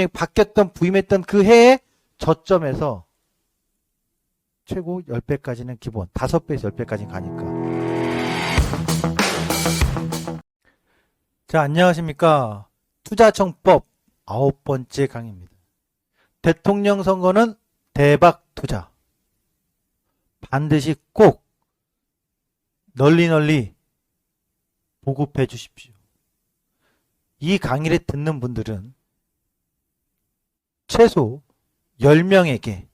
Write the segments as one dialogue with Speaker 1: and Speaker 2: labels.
Speaker 1: 대통령이 바뀌었던 부임했던 그 해에 저점에서 최고 10배까지는 기본, 5배에서 10배까지 가니까. 자, 안녕하십니까. 투자청법 9번째 강의입니다. 대통령 선거는 대박 투자. 반드시 꼭 널리 보급해 주십시오. 이 강의를 듣는 분들은 최소 10명에게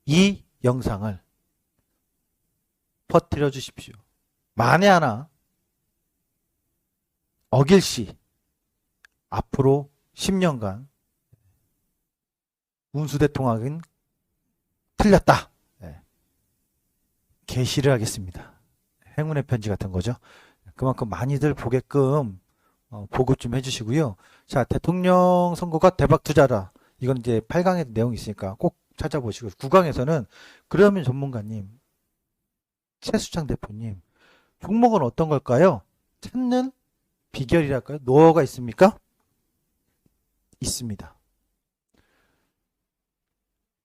Speaker 1: 이 영상을 퍼뜨려 주십시오. 만에 하나 어길시 앞으로 10년간 운수대통합은 틀렸다. 게시를 하겠습니다. 행운의 편지 같은 거죠. 그만큼 많이들 보게끔 보급 좀 해주시고요. 자, 대통령 선거가 대박 투자라. 이건 이제 8강에 내용이 있으니까 꼭 찾아보시고 9강에서는 그러면 전문가님, 최수창 대표님, 종목은 어떤 걸까요? 찾는 비결이랄까요? 노하우가 있습니까? 있습니다.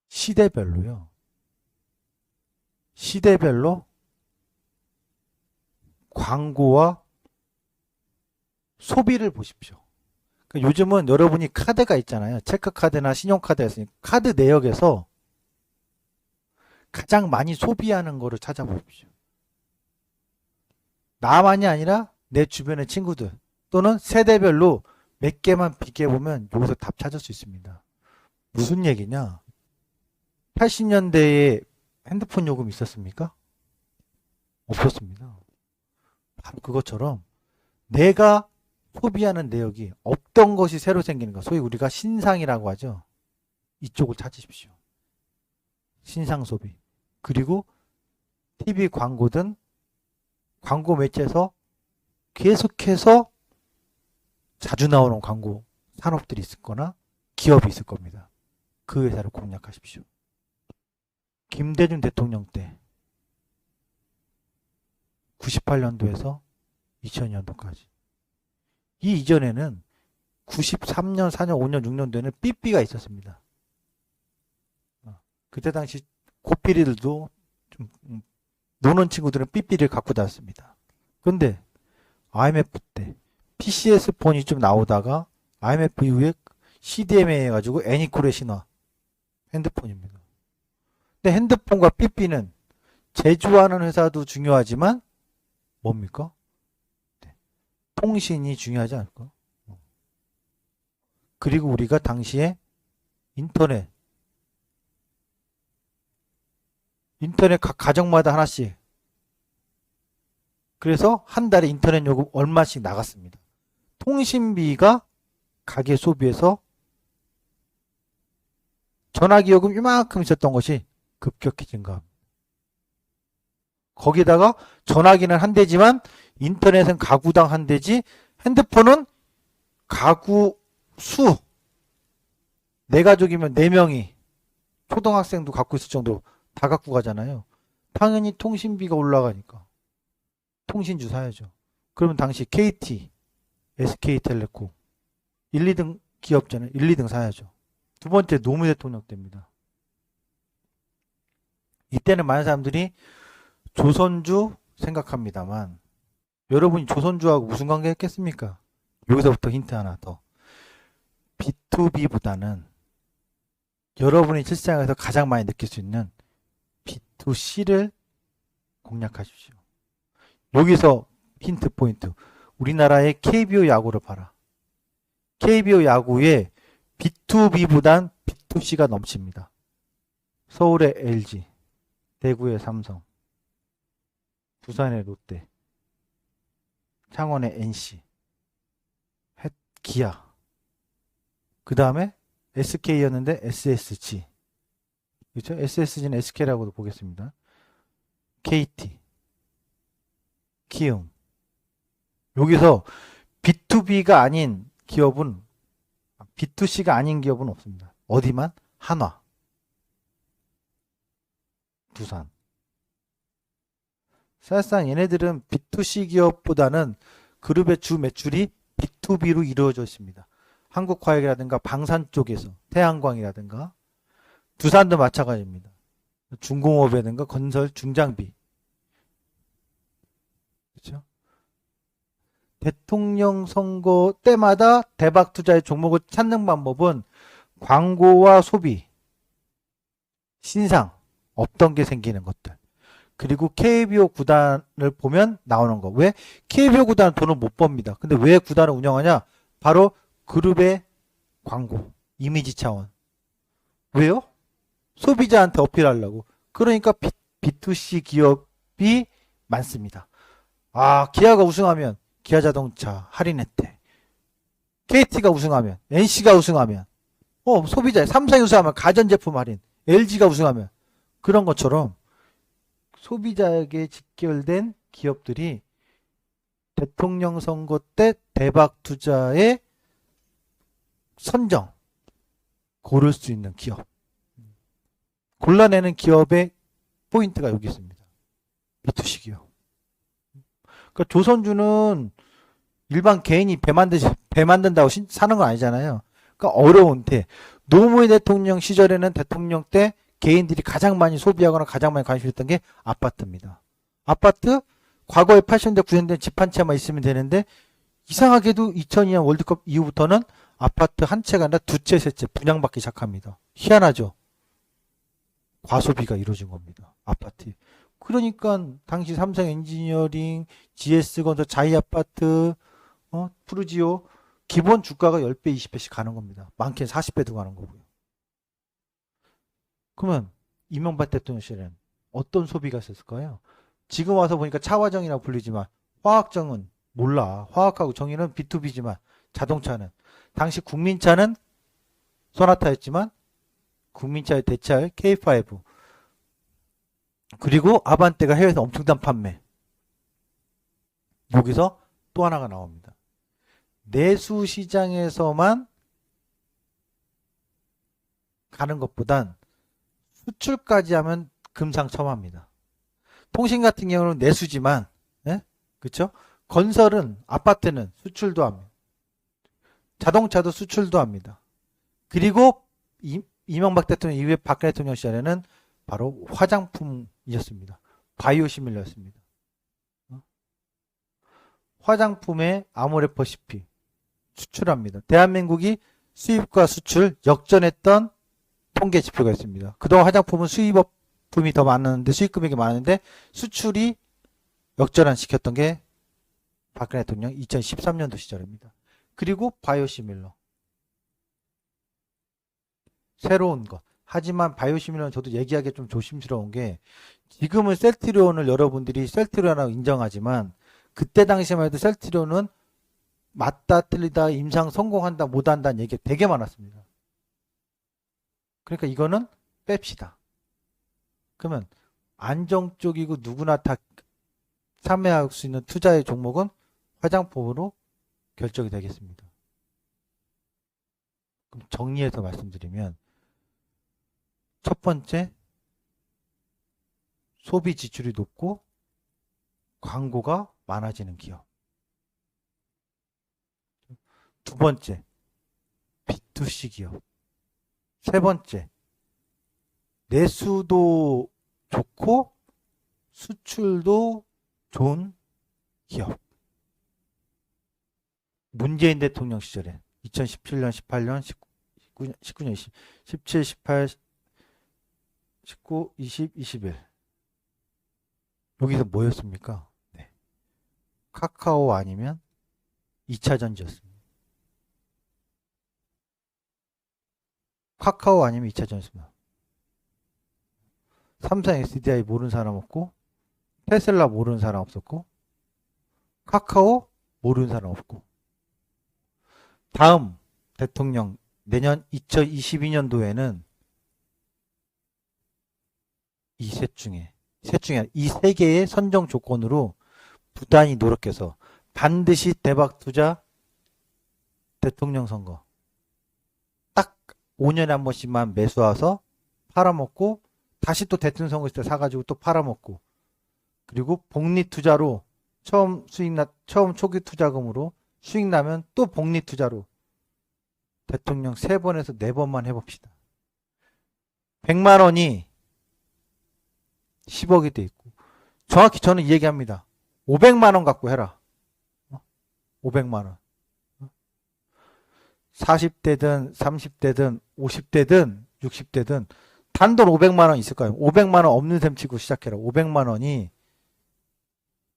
Speaker 1: 시대별로요. 시대별로 광고와 소비를 보십시오. 그러니까 요즘은 여러분이 카드가 있잖아요. 체크카드나 신용카드가 있으니까 카드 내역에서 가장 많이 소비하는 거를 찾아보십시오. 나만이 아니라 내 주변의 친구들 또는 세대별로 몇 개만 비교해보면 여기서 답 찾을 수 있습니다. 무슨 얘기냐? 80년대에 핸드폰 요금 있었습니까? 없었습니다. 바로 그것처럼 내가 소비하는 내역이 없던 것이 새로 생기는 것, 소위 우리가 신상이라고 하죠. 이쪽을 찾으십시오. 신상 소비. 그리고 TV 광고든 광고 매체에서 계속해서 자주 나오는 광고 산업들이 있을 거나 기업이 있을 겁니다. 그 회사를 공략하십시오. 김대중 대통령 때 98년도에서 2000년도까지 이 이전에는 93년, 4년, 5년, 6년도에는 삐삐가 있었습니다. 그때 당시 고삐리들도 좀 노는 친구들은 삐삐를 갖고 다녔습니다. 그런데 IMF 때 PCS 폰이 좀 나오다가 IMF 이후에 CDMA 해가지고 애니콜의 신화 핸드폰입니다. 근데 핸드폰과 삐삐는 제조하는 회사도 중요하지만 뭡니까? 통신이 중요하지 않을까? 그리고 우리가 당시에 인터넷 각 가정마다 하나씩, 그래서 한 달에 인터넷 요금 얼마씩 나갔습니다. 통신비가 가계 소비에서 전화기 요금 이만큼 있었던 것이 급격히 증가합니다. 거기다가 전화기는 한 대지만 인터넷은 가구당 한 대지, 핸드폰은 가구 수, 내 가족이면 4명이 초등학생도 갖고 있을 정도로 다 갖고 가잖아요. 당연히 통신비가 올라가니까 통신주 사야죠. 그러면 당시 KT, SK텔레콤 1, 2등 기업자는 1, 2등 사야죠. 두 번째 노무현 대통령 때입니다. 이때는 많은 사람들이 조선주 생각합니다만 여러분이 조선주하고 무슨 관계 했겠습니까? 여기서부터 힌트 하나 더. B2B보다는 여러분이 실생활에서 가장 많이 느낄 수 있는 B2C를 공략하십시오. 여기서 힌트 포인트. 우리나라의 KBO 야구를 봐라. KBO 야구에 B2B보단 B2C가 넘칩니다. 서울의 LG, 대구의 삼성, 부산의 롯데, 창원의 NC, 기아, 그 다음에 SK였는데 SSG, 그렇죠? SSG는 SK라고도 보겠습니다. KT, 키움. 여기서 B2B가 아닌 기업은, B2C가 아닌 기업은 없습니다. 어디만? 한화, 두산. 사실상 얘네들은 B2C 기업보다는 그룹의 주 매출이 B2B로 이루어져 있습니다. 한국화학이라든가 방산 쪽에서 태양광이라든가 두산도 마찬가지입니다. 중공업이라든가 건설 중장비. 그렇죠? 대통령 선거 때마다 대박 투자의 종목을 찾는 방법은 광고와 소비, 신상, 없던 게 생기는 것들. 그리고 KBO 구단을 보면 나오는 거. 왜? KBO 구단은 돈을 못 법니다. 근데 왜 구단을 운영하냐? 바로 그룹의 광고, 이미지 차원. 왜요? 소비자한테 어필하려고. 그러니까 B2C 기업이 많습니다. 아, 기아가 우승하면 기아자동차 할인 혜택. KT가 우승하면, NC가 우승하면, 소비자, 삼성이 우승하면 가전제품 할인. LG가 우승하면. 그런 것처럼 소비자에게 직결된 기업들이 대통령 선거 때 대박 투자에 선정, 고를 수 있는 기업. 골라내는 기업의 포인트가 여기 있습니다. B2C 기업. 그러니까 조선주는 일반 개인이 배 만든다고 사는 건 아니잖아요. 그러니까 어려운데 노무현 대통령 시절에는 대통령 때 개인들이 가장 많이 소비하거나 가장 많이 관심 있었던 게 아파트입니다. 아파트 과거에 80년대 90년대 집 한 채만 있으면 되는데 이상하게도 2002년 월드컵 이후부터는 아파트 한 채가 아니라 두 채, 세 채 분양받기 시작합니다. 희한하죠. 과소비가 이루어진 겁니다. 아파트. 그러니까 당시 삼성 엔지니어링, GS건설, 자이아파트, 푸르지오 기본 주가가 10배, 20배씩 가는 겁니다. 많게는 40배도 가는 거고요. 그러면 이명박 대통령 시절에는 어떤 소비가 있었을까요? 지금 와서 보니까 차화정이라고 불리지만 화학정은 몰라. 화학하고 정의는 B2B지만 자동차는 당시 국민차는 소나타였지만 국민차의 대차의 K5 그리고 아반떼가 해외에서 엄청난 판매. 여기서 또 하나가 나옵니다. 내수 시장에서만 가는 것보단 수출까지 하면 금상첨화입니다. 통신 같은 경우는 내수지만, 그렇죠? 건설은 아파트는 수출도 합니다. 자동차도 수출도 합니다. 그리고 이명박 대통령 이후에 박근혜 대통령 시절에는 바로 화장품이었습니다. 바이오시밀러였습니다. 화장품의 아모레퍼시피 수출합니다. 대한민국이 수입과 수출 역전했던 통계 지표가 있습니다. 그동안 화장품은 수입품이 더 많았는데 수입 금액이 많았는데 수출이 역전환 시켰던 게 박근혜 대통령 2013년도 시절입니다. 그리고 바이오시밀러 새로운 것. 하지만 바이오시밀러는 저도 얘기하기 좀 조심스러운 게 지금은 셀트리온을 여러분들이 셀트리온이라고 인정하지만 그때 당시만 해도 셀트리온은 맞다 틀리다 임상 성공한다 못한다는 얘기가 되게 많았습니다. 그러니까 이거는 뺍시다. 그러면 안정적이고 누구나 다 참여할 수 있는 투자의 종목은 화장품으로 결정이 되겠습니다. 그럼 정리해서 말씀드리면 첫 번째, 소비 지출이 높고 광고가 많아지는 기업. 두 번째, B2C 기업. 세 번째, 내수도 좋고 수출도 좋은 기업. 문재인 대통령 시절에 2017년, 18년, 19년, 20, 17, 18, 19, 20, 21. 여기서 뭐였습니까? 네. 카카오 아니면 2차전지였습니다. 카카오 아니면 2차전지였습니다. 삼성 SDI 모르는 사람 없고 테슬라 모르는 사람 없었고 카카오 모르는 사람 없고 다음 대통령 내년 2022년도에는 이 셋 중에 이 세 개의 선정 조건으로 부단히 노력해서 반드시 대박 투자 대통령 선거 딱 5년에 한 번씩만 매수와서 팔아먹고 다시 또 대통령 선거 있을 때 사가지고 또 팔아먹고 그리고 복리 투자로 처음 초기 투자금으로 수익 나면 또 복리 투자로 대통령 3번에서 4번만 해봅시다. 100만 원이 10억이 돼 있고, 정확히 저는 이 얘기합니다. 500만 원 갖고 해라. 500만 원. 40대든 30대든 50대든 60대든 단돈 500만 원 있을까요? 500만 원 없는 셈 치고 시작해라. 500만 원이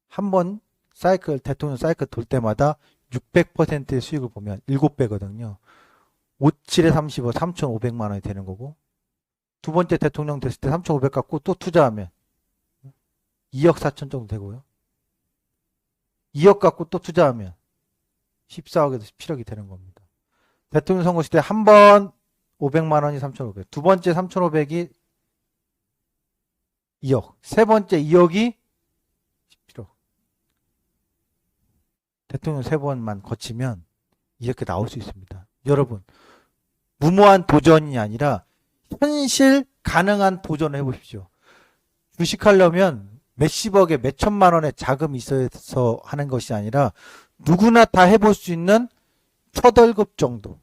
Speaker 1: 한 번 사이클, 대통령 사이클 돌 때마다 600%의 수익을 보면 7배거든요. 57에 35, 3,500만 원이 되는 거고, 두 번째 대통령 됐을 때 3,500 갖고 또 투자하면 2억 4천 정도 되고요. 2억 갖고 또 투자하면 14억에서 17억이 되는 겁니다. 대통령 선거 시대 한 번 500만 원이 3,500, 두 번째 3,500이 2억, 세 번째 2억이 17억. 대통령 3번만 거치면 이렇게 나올 수 있습니다. 여러분, 무모한 도전이 아니라 현실 가능한 도전을 해보십시오. 주식하려면 몇십억에 몇천만 원의 자금이 있어서 하는 것이 아니라 누구나 다 해볼 수 있는 첫 월급 정도,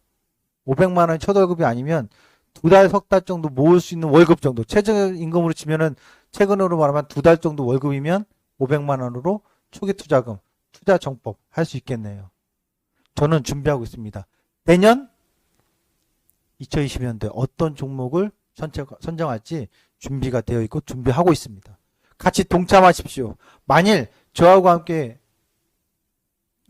Speaker 1: 500만 원이 첫 월급이 아니면 2달, 석 달 정도 모을 수 있는 월급 정도, 최저임금으로 치면은 최근으로 말하면 2달 정도 월급이면 500만 원으로 초기 투자금, 투자 정법 할 수 있겠네요. 저는 준비하고 있습니다. 내년 2020년도에 어떤 종목을 선정할지 준비가 되어 있고 준비하고 있습니다. 같이 동참하십시오. 만일 저하고 함께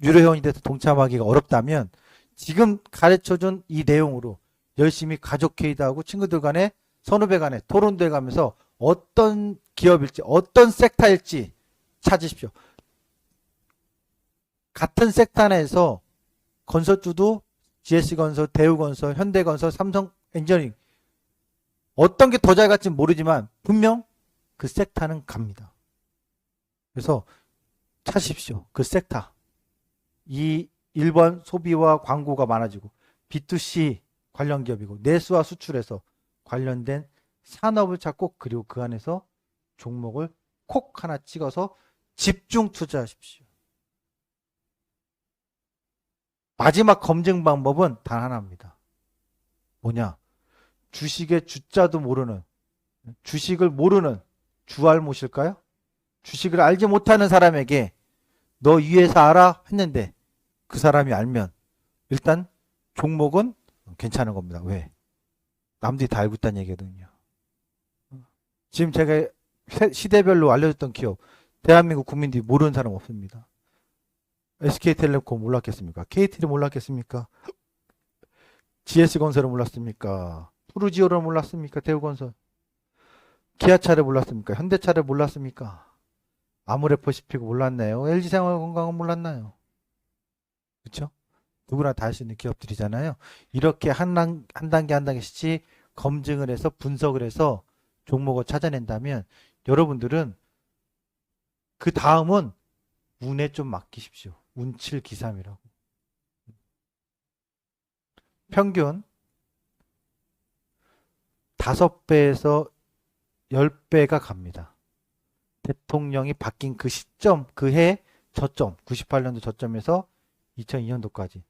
Speaker 1: 유료회원이 돼서 동참하기가 어렵다면 지금 가르쳐준 이 내용으로 열심히 가족회의도 하고 친구들 간에 선후배 간에 토론도 해가면서 어떤 기업일지 어떤 섹터일지 찾으십시오. 같은 섹터 내에서 건설주도 GS건설, 대우건설, 현대건설, 삼성엔지니어링 어떤 게 더 잘 갈지 모르지만 분명 그 섹터는 갑니다. 그래서 찾으십시오. 그 섹터. 이 1번 소비와 광고가 많아지고 B2C 관련 기업이고 내수와 수출에서 관련된 산업을 찾고 그리고 그 안에서 종목을 콕 하나 찍어서 집중 투자하십시오. 마지막 검증 방법은 단 하나입니다. 뭐냐? 주식의 주자도 모르는, 주식을 모르는 주알못일까요? 주식을 알지 못하는 사람에게 너 이 회사 알아? 했는데 그 사람이 알면 일단 종목은 괜찮은 겁니다. 왜? 남들이 다 알고 있다는 얘기거든요. 지금 제가 시대별로 알려줬던 기업, 대한민국 국민들이 모르는 사람 없습니다. SK텔레콤 몰랐겠습니까? KT를 몰랐겠습니까? GS건설을 몰랐습니까? 푸르지오를 몰랐습니까? 대우건설. 기아차를 몰랐습니까? 현대차를 몰랐습니까? 아모레퍼시픽을 몰랐나요? LG생활건강은 몰랐나요? 그렇죠? 누구나 다 할 수 있는 기업들이잖아요. 이렇게 한 단계 한 단계씩 검증을 해서 분석을 해서 종목을 찾아낸다면 여러분들은 그 다음은 운에 좀 맡기십시오. 운칠기삼이라고. 평균 5배에서 10배가 갑니다. 대통령이 바뀐 그 시점, 그 해 저점, 98년도 저점에서 2002년도까지,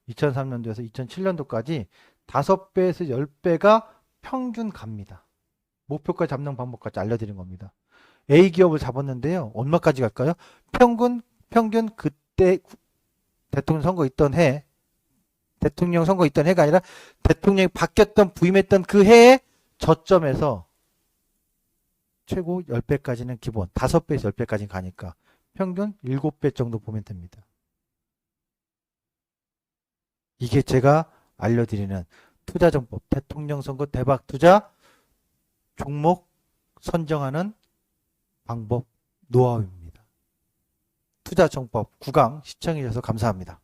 Speaker 1: 2003년도에서 2007년도까지 5배에서 10배가 평균 갑니다. 목표까지 잡는 방법까지 알려드린 겁니다. A기업을 잡았는데요. 얼마까지 갈까요? 평균 그때 대통령 선거 있던 해, 대통령 선거 있던 해가 아니라 대통령이 바뀌었던 부임했던 그 해의 저점에서 최고 10배까지는 기본, 5배에서 10배까지 가니까 평균 7배 정도 보면 됩니다. 이게 제가 알려드리는 투자정법, 대통령 선거 대박 투자 종목 선정하는 방법, 노하우입니다. 투자정법 9강 시청해 주셔서 감사합니다.